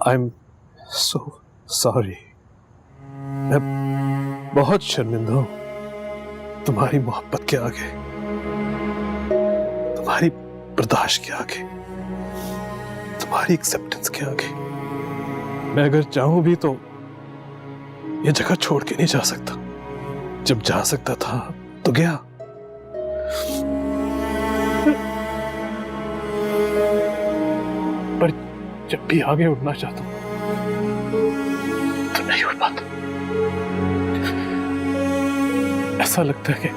I am so sorry. मैं बहुत शर्मिंदा हूं तुम्हारी मोहब्बत के आगे, तुम्हारी बर्दाश्त के आगे, तुम्हारी एक्सेप्टेंस के आगे। मैं अगर चाहूं भी तो ये जगह छोड़ के नहीं जा सकता। जब जा सकता था तो गया। पर जब भी आगे उड़ना चाहता हूं तो नहीं उड़ पाता। ऐसा लगता है कि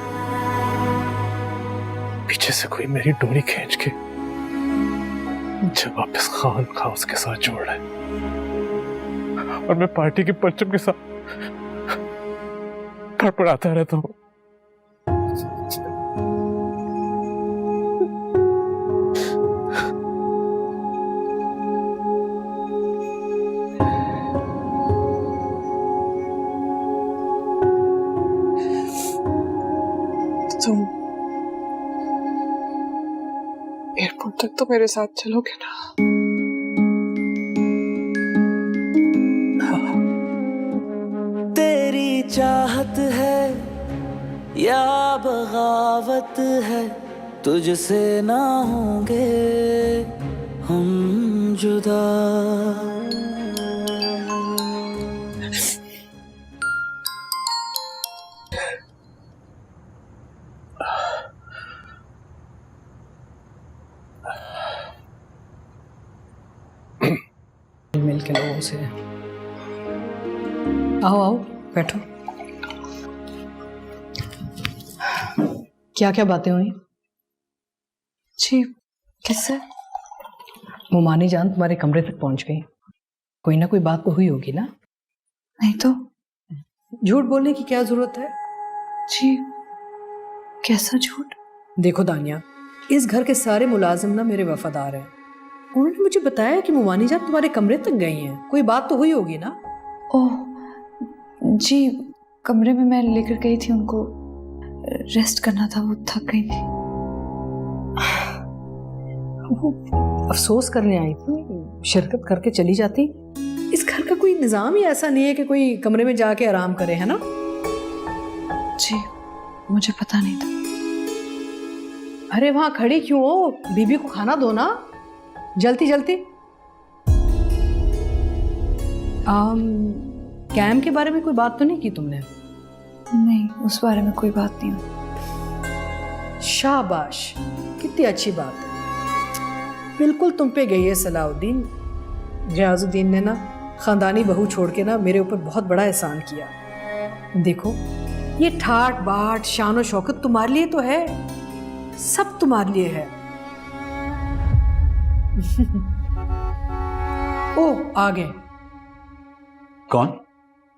पीछे से कोई मेरी डोरी खींच के मुझे वापस खान खाउस के साथ जोड़ रहा है, और मैं पार्टी के परचम के साथ फड़फड़ाता रहता हूं। तुम एयरपोर्ट तक तो मेरे साथ चलोगे ना? तेरी चाहत है या बगावत है, तुझसे ना होंगे हम जुदा। मिल के लोगों से। आओ आओ बैठो। क्या क्या बातें हुई? जी किससे? मुमानी जान तुम्हारे कमरे तक पहुंच गई। कोई ना कोई बात तो हुई होगी ना? नहीं तो। झूठ बोलने की क्या जरूरत है? जी कैसा झूठ? देखो दानिया, इस घर के सारे मुलाजिम ना मेरे वफादार हैं। उन्होंने मुझे बताया कि मुमानी जान तुम्हारे कमरे तक गई हैं। कोई बात तो हुई होगी ना? ओह जी, कमरे में मैं लेकर गई थी उनको, रेस्ट करना था, वो थक गई थी। वो अफसोस करने आई थी, शिरकत करके चली जाती। इस घर का कोई निज़ाम ही ऐसा नहीं है कि कोई कमरे में जाके आराम करे, है ना? जी मुझे पता नहीं था। अरे वहां खड़ी क्यों हो? बीबी को खाना दो ना, जल्दी जल्दी। कैम के बारे में कोई बात तो नहीं की तुमने? नहीं, उस बारे में कोई बात नहीं हुई। शाबाश, कितनी अच्छी बात है। बिल्कुल तुम पे गई है सलाउद्दीन। रियाजुद्दीन ने ना खानदानी बहू छोड़ के ना मेरे ऊपर बहुत बड़ा एहसान किया। देखो ये ठाट बाट शान और शौकत तुम्हारे लिए तो है, सब तुम्हारे लिए है। ओ आ गए। कौन?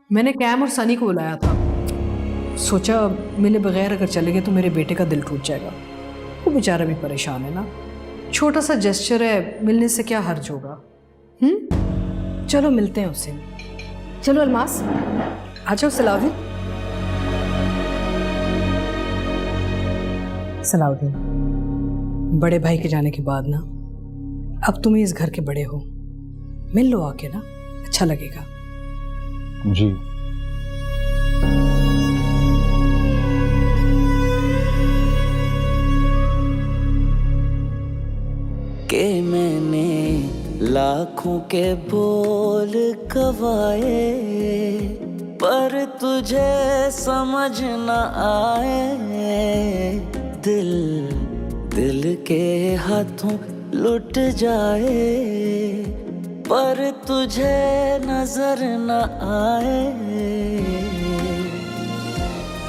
मैंने कैम और सनी को बुलाया था। सोचा मिले बगैर अगर चले गए तो मेरे बेटे का दिल टूट जाएगा। वो बेचारा भी परेशान है ना। छोटा सा जेस्चर है, मिलने से क्या हर्ज होगा। चलो मिलते हैं उससे। चलो अलमास आ जाओ। सलाउद्दीन, बड़े भाई के जाने के बाद ना अब तुम ही इस घर के बड़े हो। मिल लो आके ना, अच्छा लगेगा। जी के मैंने लाखों के बोल गवाए, पर तुझे समझ न आए। दिल के हाथों लुट जाए, पर तुझे नजर न आए।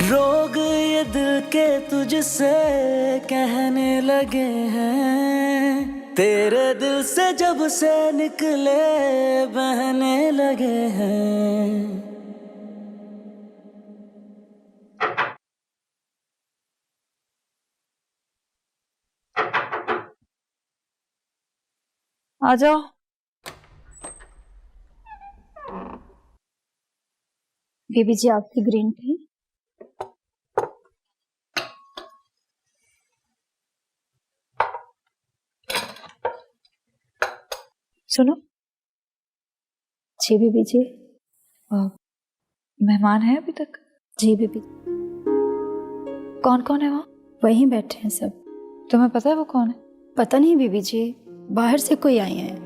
रोग ये दिल के तुझसे कहने लगे हैं, तेरे दिल से जब से निकले बहने लगे हैं। आ जाओ। बेबी जी आपकी ग्रीन टी। सुनो, जी बीबी जी। मेहमान है अभी तक? जी बीबी। कौन कौन है वहाँ? वहीं बैठे हैं सब। तुम्हें पता है वो कौन है? पता नहीं बीबी जी, बाहर से कोई आए हैं।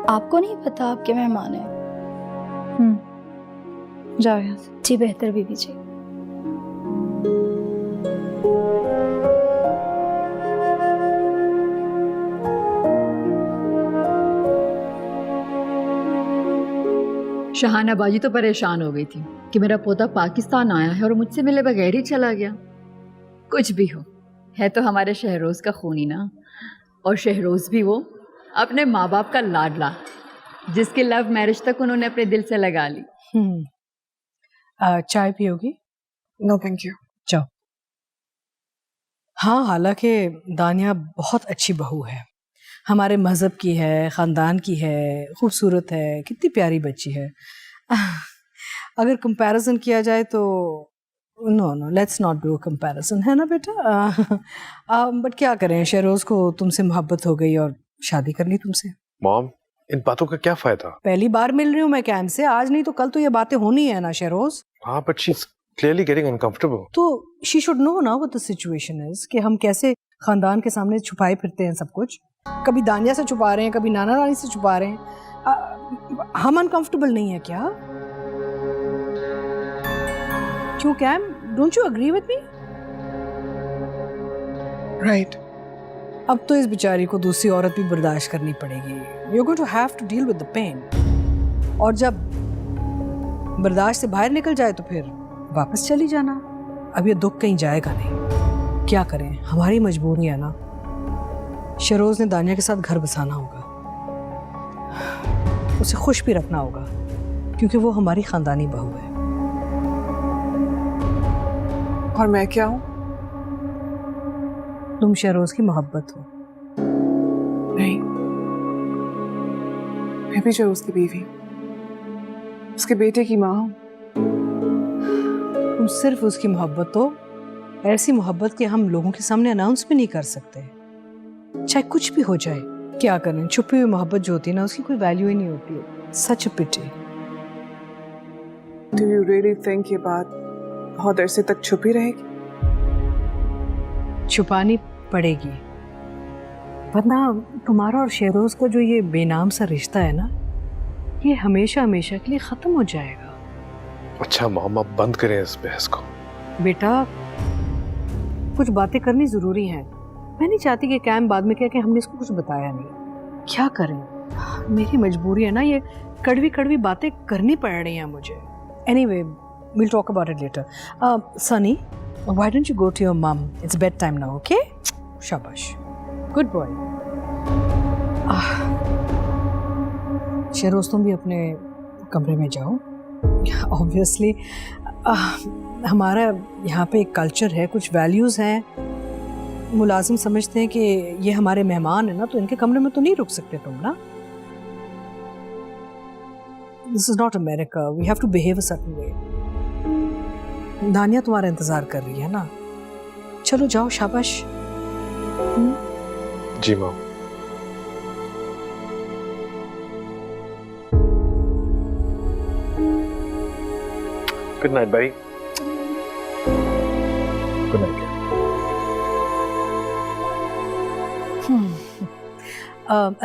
आपको नहीं पता आपके मेहमान हैं? जाओ यहाँ से। जी बेहतर बीबी जी। शहाना बाजी तो परेशान हो गई थी कि मेरा पोता पाकिस्तान आया है और मुझसे मिले बगैर ही चला गया। कुछ भी हो, है तो हमारे शहरोज का खूनी ना, और शहरोज भी वो अपने माँ बाप का लाडला, जिसकी लव मैरिज तक उन्होंने अपने दिल से लगा ली। चाय पियोगी? No thank you. जाओ। हाँ, हालांकि दानिया बहुत अच्छी बहू है, हमारे मज़हब की है, ख़ानदान की है, खूबसूरत है, कितनी प्यारी बच्ची है। अगर कंपैरिजन किया जाए तो no let's not do comparison, है ना बेटा? बट क्या करें, शहरोज़ को तुमसे मोहब्बत हो गई और शादी कर ली तुमसे। मॉम, इन बातों का क्या फायदा? पहली बार मिल रही हूँ मैं कैम से, आज नहीं तो कल तो ये बातें होनी है ना शहरोज़। हाँ, but she is clearly getting uncomfortable. तो शी शुड नो ना व्हाट द सिचुएशन इज, कि हम कैसे खानदान के सामने छुपाए फिरते हैं सब कुछ। कभी दानिया से छुपा रहे हैं, कभी नाना नानी से छुपा रहे हैं। हम अनकंफर्टेबल नहीं है क्या? क्यों Cam, don't you agree with me? Right. अब तो इस बेचारी को दूसरी औरत भी बर्दाश्त करनी पड़ेगी। You are going to have to deal with the pain. और जब बर्दाश्त से बाहर निकल जाए तो फिर वापस चली जाना। अब ये दुख कहीं जाएगा नहीं, क्या करें, हमारी मजबूरी है ना। शहरोज ने दानिया के साथ घर बसाना होगा, उसे खुश भी रखना होगा, क्योंकि वो हमारी खानदानी बहू है। और मैं क्या हूँ? तुम शहरोज की मोहब्बत हो। नहीं, मैं भी जो उसकी बीवी, उसके बेटे की माँ हूँ। तुम सिर्फ उसकी मोहब्बत हो, ऐसी मोहब्बत कि हम लोगों के सामने अनाउंस भी नहीं कर सकते, चाहे कुछ भी हो जाए। क्या करें, छुपी हुई मोहब्बत जो होती है ना, उसकी कोई वैल्यू ही नहीं होती है। सच अ पिटी। डू यू रियली थिंक ये बात बहुत अरसे तक छुपी रहेगी? छुपानी पड़ेगी, वरना तुम्हारा और शहरोज का जो ये बेनाम सा रिश्ता है ना, ये हमेशा हमेशा के लिए खत्म हो जाएगा। अच्छा मॉम, आप बंद करें इस बहस को। बेटा, कुछ बातें करनी जरूरी हैं। मैं नहीं चाहती कि कैम बाद में कहे कि हमने इसको कुछ बताया नहीं। क्या करें, मेरी मजबूरी है ना, ये कड़वी कड़वी बातें करनी पड़ रही हैं मुझे। Anyway, we'll talk about it later. Sunny, why don't you go to your mom? It's bedtime now, okay? Shabash. Good boy. Shahroz, तुम भी अपने कमरे में जाओ। Obviously, हमारा यहाँ पे एक कल्चर है, कुछ वैल्यूज़ हैं। मुलाजिम समझते हैं कि ये हमारे मेहमान है ना, तो इनके कमरे में तो नहीं रुक सकते तुम ना। This is not America. We have to behave a certain way. दानिया तुम्हारा इंतजार कर रही है ना, चलो जाओ, शाबाश। जी मॉम। गुड नाइट भाई। Good night.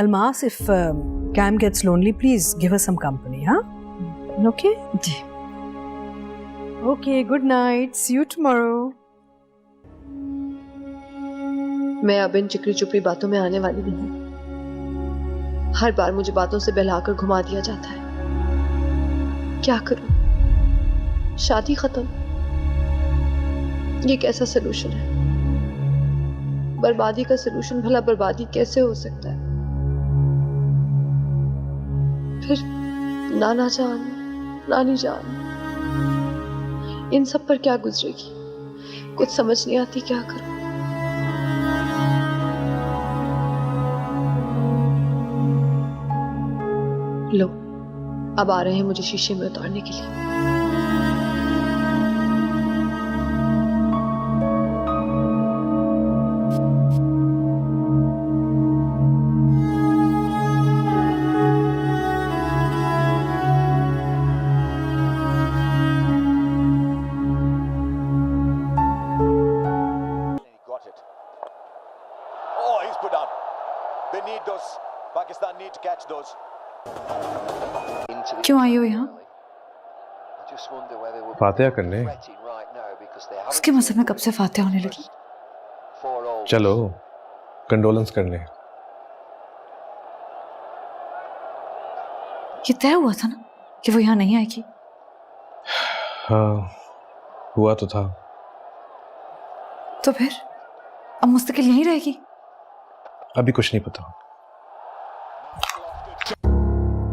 Almas, if Cam gets lonely, please give her some company, huh? Okay? जी। Okay, good night. See you tomorrow. मैं अब इन चिकनी चुपड़ी बातों में आने वाली नहीं। हर बार मुझे बातों से बहलाकर घुमा दिया जाता है। क्या करूं? शादी खत्म, ये कैसा सलूशन है? बर्बादी का सलूशन भला बर्बादी कैसे हो सकता है? फिर नाना जान, नानी जान, इन सब पर क्या गुजरेगी? कुछ समझ नहीं आती, क्या करूं? लो, अब आ रहे हैं मुझे शीशे में उतारने के लिए। क्यों आई हो यहाँ? फातिहा करने। उसके मसले में कब से फातिहा होने लगी? चलो कंडोलेंस करने। ये तय हुआ था ना कि वो यहाँ नहीं आएगी? हाँ हुआ तो था। तो फिर अब मुस्तकिल यहीं रहेगी? अभी कुछ नहीं पता।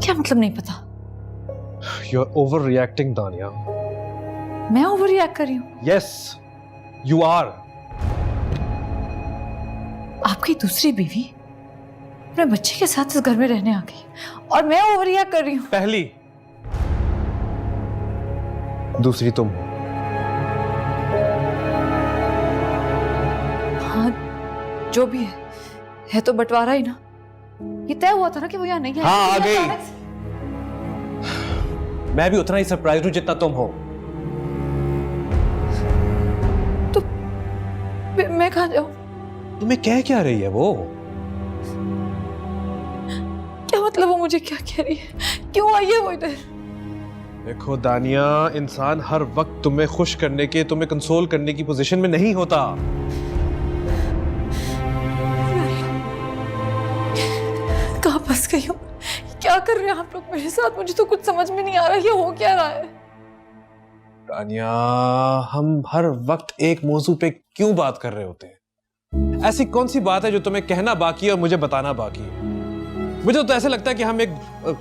क्या मतलब नहीं पता? यू आर ओवर रिएक्टिंग दानिया। मैं ओवर रिएक्ट कर रही हूँ? Yes you are. आपकी दूसरी बीवी अपने बच्चे के साथ इस घर में रहने आ गई और मैं ओवर रिएक्ट कर रही हूँ? पहली, दूसरी तुम हो। हाँ जो भी है तो बंटवारा ही ना। ये तय हुआ था ना कि वो यहाँ नहीं है। हाँ आ गई। मैं भी उतना ही सरप्राइज हूं जितना तुम हो। तो मैं कहाँ जाऊं? तुम्हें कह क्या रही है वो? क्या मतलब वो मुझे क्या कह रही है? क्यों आई है वो इधर? देखो दानिया, इंसान हर वक्त तुम्हें खुश करने के, तुम्हें कंसोल करने की पोजीशन में नहीं होता। कहाँ फंस गई हूँ? क्या कर रहे हैं आप लोग मेरे साथ? मुझे तो कुछ समझ में नहीं आ रहा ये हो क्या रहा है। दानिया, हम हर वक्त एक मौजू पे क्यों बात कर रहे होते हैं? ऐसी कौन सी बात है जो तुम्हें कहना बाकी है और मुझे बताना बाकी है? मुझे तो ऐसे लगता है कि हम एक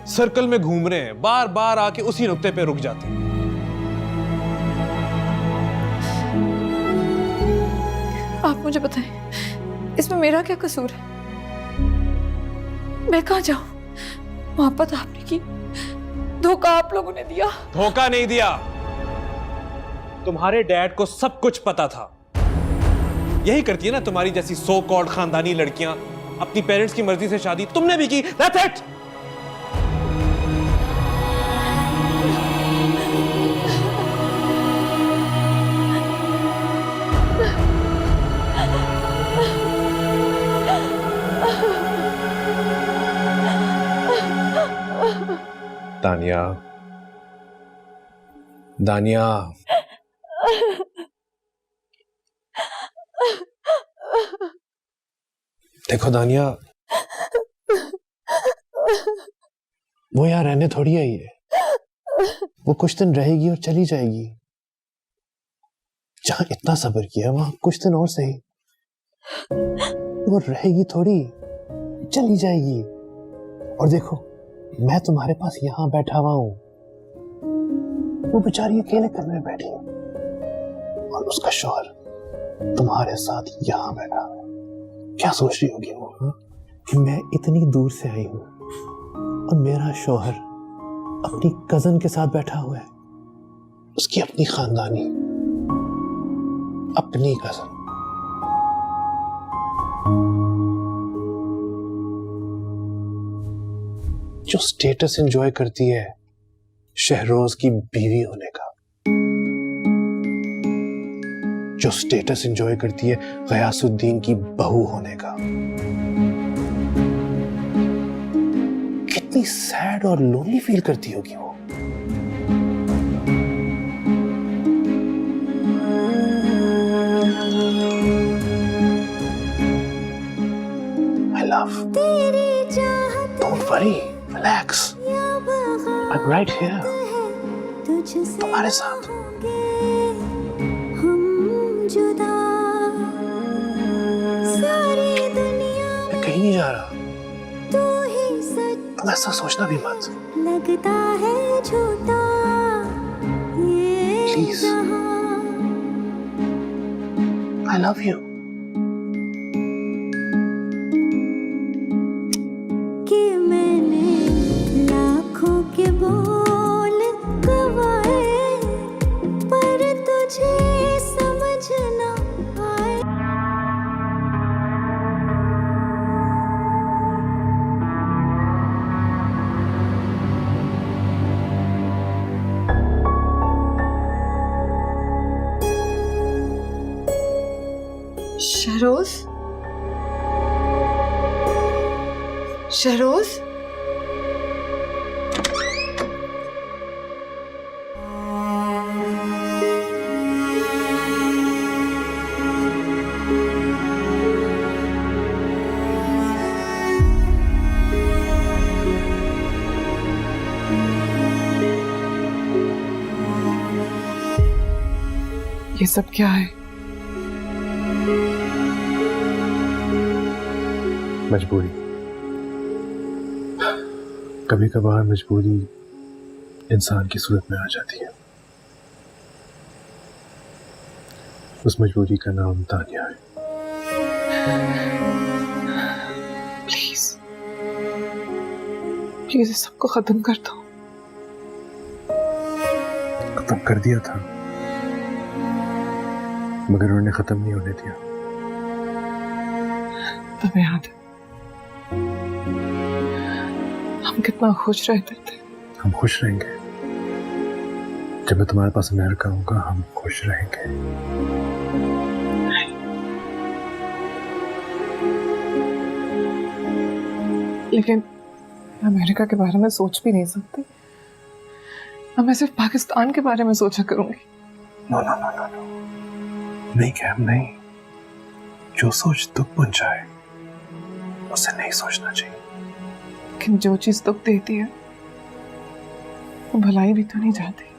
सर्कल में घूम रहे हैं, बार बार आके उसी नुक्ते पे रुक जाते हैं। आप मुझे बताएं, इसमें मेरा क्या कसूर है? मैं कहाँ जाऊं? मोहब्बत आपने की, धोखा आप लोगों ने दिया। धोखा नहीं दिया। तुम्हारे डैड को सब कुछ पता था। यही करती है ना तुम्हारी जैसी सो कॉल्ड खानदानी लड़कियां। अपनी पेरेंट्स की मर्जी से शादी तुमने भी की। That's it! दानिया, दानिया, देखो दानिया, वो यहाँ रहने थोड़ी आई है। वो कुछ दिन रहेगी और चली जाएगी। जहां इतना सब्र किया वहां कुछ दिन और सही। वो रहेगी थोड़ी, चली जाएगी। और देखो, मैं तुम्हारे पास यहां बैठा हुआ हूं, वो बेचारी अकेले कमरे में बैठी है और उसका शौहर तुम्हारे साथ यहां बैठा है। क्या सोच रही होगी वो, हाँ? कि मैं इतनी दूर से आई हूं और मेरा शौहर अपनी कजन के साथ बैठा हुआ है। उसकी अपनी खानदानी, अपनी कजन। जो स्टेटस एंजॉय करती है शहरोज की बीवी होने का, जो स्टेटस एंजॉय करती है गयासुद्दीन की बहू होने का। कितनी सैड और लोनली फील करती होगी वो। I love. Don't worry, relax. I'm right here. तुम्हारे साथ। मैं कहीं नहीं जा रहा। तुम ऐसा सोचना भी मत। Please. I love you. Shahroz, Shahroz, ये सब क्या है? मजबूरी। कभी कभार मजबूरी इंसान की सूरत में आ जाती है। उस मजबूरी का नाम तानिया है। प्लीज प्लीज इस सबको खत्म कर दो। खत्म कर दिया था, मगर उन्होंने खत्म नहीं होने दिया। तुम्हें याद है हम कितना खुश रहते थे? हम खुश रहेंगे जब मैं तुम्हारे पास अमेरिका आऊंगा। हम खुश रहेंगे। लेकिन अमेरिका के बारे में सोच भी नहीं सकती। अब मैं सिर्फ पाकिस्तान के बारे में सोचा करूंगी। No no no no no, नहीं कैम, नहीं। जो सोच दुख पहुंचाए उसे नहीं सोचना चाहिए। लेकिन जो चीज दुख देती है वो भलाई भी तो नहीं चाहती।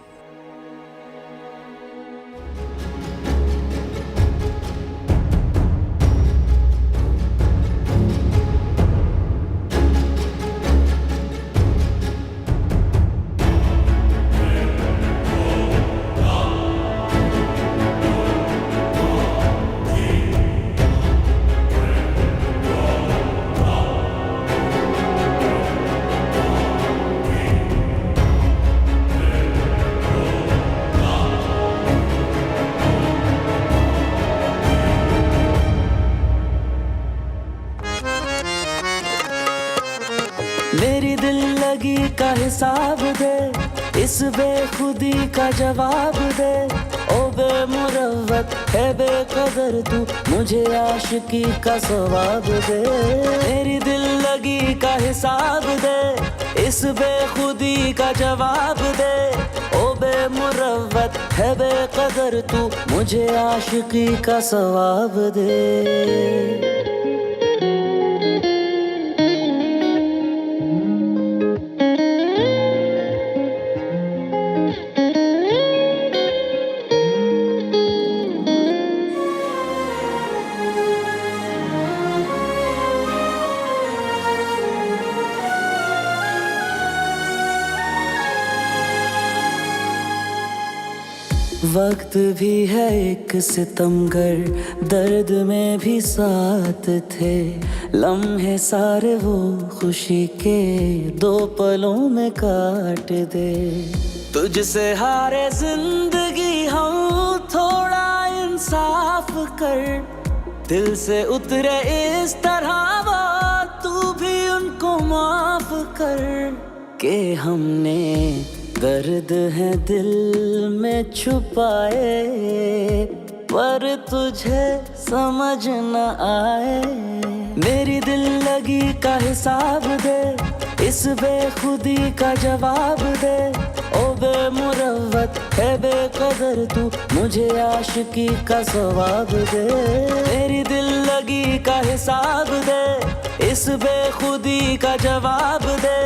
मेरी दिल लगी का हिसाब दे, इस बेखुदी का जवाब दे। ओ बेमुरव्वत है बेकदर तू, मुझे आशिकी का सवाब दे। मेरी दिल लगी का हिसाब दे, इस बेखुदी का जवाब दे। ओ बेमुरव्वत है बेकदर तू, मुझे आशिकी का सवाब दे। वक्त भी है एक सितमगर, दर्द में भी साथ थे। लम्हे सारे वो खुशी के, दो पलों में काट दे। तुझसे हारे जिंदगी हम, थोड़ा इंसाफ कर। दिल से उतरे इस तरह वो, तू भी उनको माफ कर। के हमने दर्द है दिल में छुपाए, पर तुझे समझ न आए। मेरी दिल लगी का हिसाब दे, इस बेखुदी का जवाब दे। ओ बेमुरव्वत है बेकदर तू, मुझे आशिकी का सवाब दे। मेरी दिल लगी का हिसाब दे, इस बेखुदी का जवाब दे।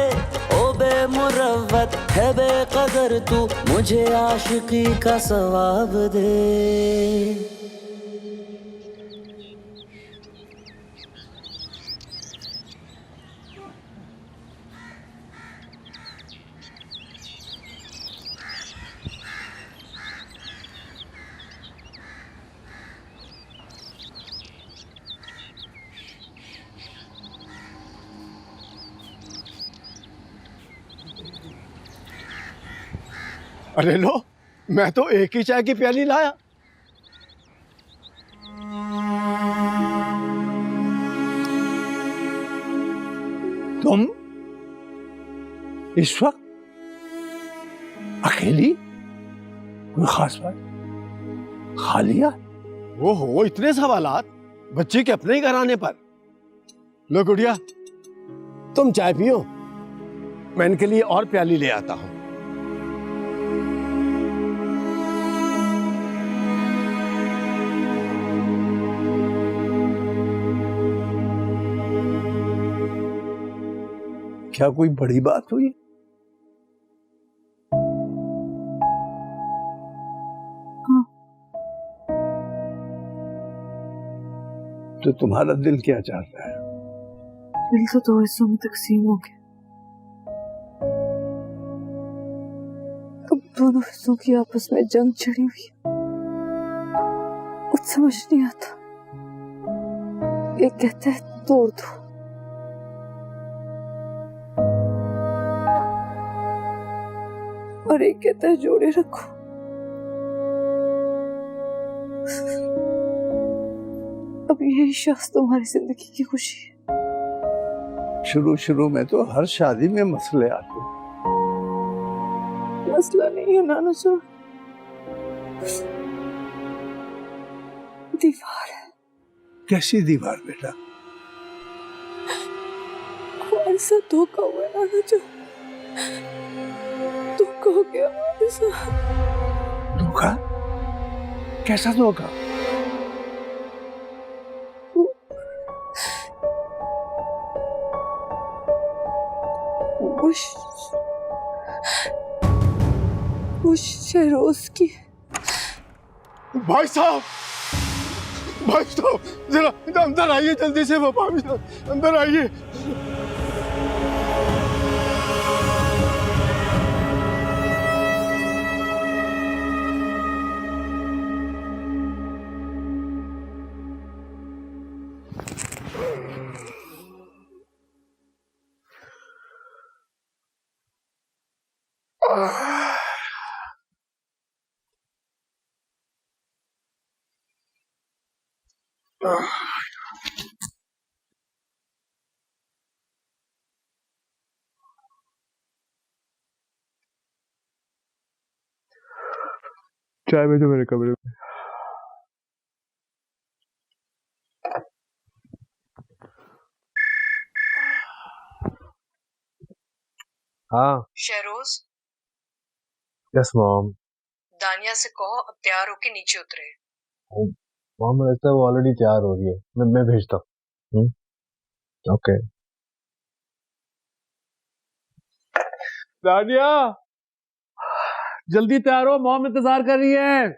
ओ बेमुरव्वत है बेकदर तू, मुझे आशिकी का सवाब दे। अरे लो, मैं तो एक ही चाय की प्याली लाया। तुम इस वक्त अकेली? कोई खास बात? खा लिया? वो हो इतने सवालात बच्चे के अपने ही घर आने पर। लो गुड़िया, तुम चाय पियो, मैं इनके लिए और प्याली ले आता हूं। क्या कोई बड़ी बात हुई? तो तुम्हारा दिल क्या चाहता है? दिल तो 2 हिस्सों में तकसीम हो गया। अब दोनों हिस्सों की आपस में जंग छिड़ी हुई है। कुछ समझ नहीं आता। एक कहता है तोड़ दो, और एक कहता है जोड़े रखो। अब यही शख्स तुम्हारी जिंदगी की खुशी है। शुरू में तो हर शादी में मसले आते हैं। मसला नहीं है नाना साहब, दीवार है। कैसी दीवार बेटा? हमारे साथ धोखा हुआ है नाना साहब, धोखा हो गया हमारे साथ। धोखा? कैसा धोखा? वो शहरोज की। भाई साहब, जरा अंदर आइए जल्दी से। वो भाभी साहब अंदर आइए। चाय में जो मेरे कमरे में। हाँ शहरोज, यस मॉम। दानिया से कहो अब तैयार होके नीचे उतरे। मॉम मुझे लगता है वो ऑलरेडी तैयार हो रही है। मैं भेजता हूँ। ओके। दानिया जल्दी तैयार हो, मॉम इंतजार कर रही है।